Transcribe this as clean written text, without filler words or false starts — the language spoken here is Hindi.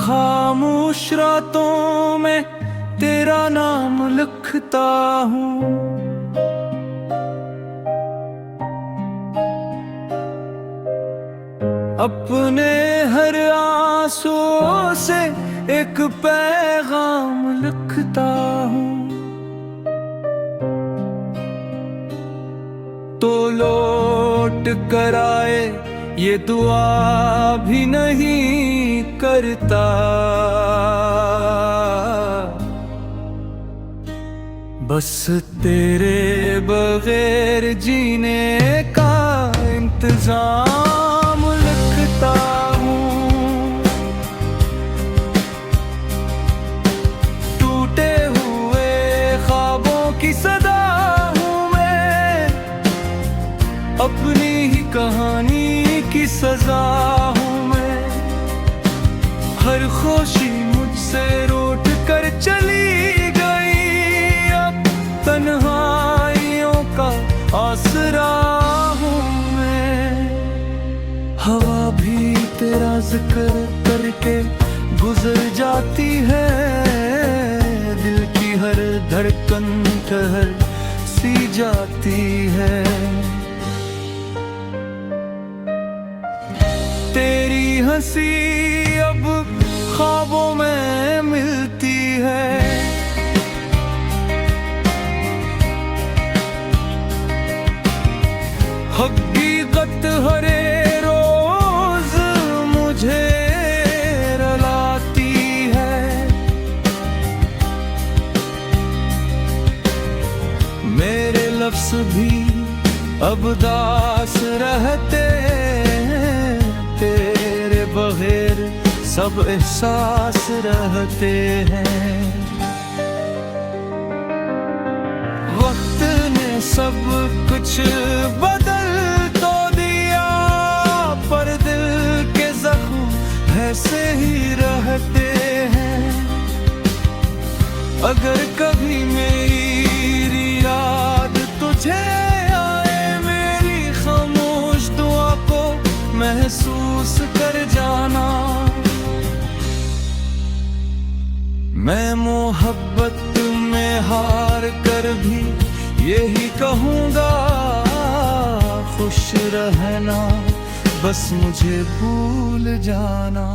खामोश रातों में तेरा नाम लिखता हूँ। अपने हर आंसुओं से एक पैगाम लिखता हूँ। तो लौट कर आए ये दुआ भी नहीं करता। बस तेरे बगैर जीने का इंतजाम लिखता हूँ। टूटे हुए ख्वाबों की सदा हूँ मैं, अपनी ही कहानी की सजा हूँ मैं। हर खुशी मुझसे रूठ कर चली गई, अब तन्हाइयों का आसरा हूँ मैं। हवा भी तेरा जिक्र करके गुजर जाती है, दिल की हर धड़कन ठहर सी जाती है। तेरी हंसी अब ख्वाबों में मिलती है, हकीकत हरे रोज मुझे रुलाती है। मेरे लफ्ज भी अब दास रहते हैं, तेरे बगैर सब एहसास रहते हैं। वक्त ने सब कुछ बदल तो दिया, पर दिल के जख्म ऐसे ही रहते हैं। अगर कभी मेरी याद तुझे आए, मेरी खामोश दुआ को महसूस कर जाना। मैं मोहब्बत में हार कर भी यही कहूँगा, खुश रहना बस मुझे भूल जाना।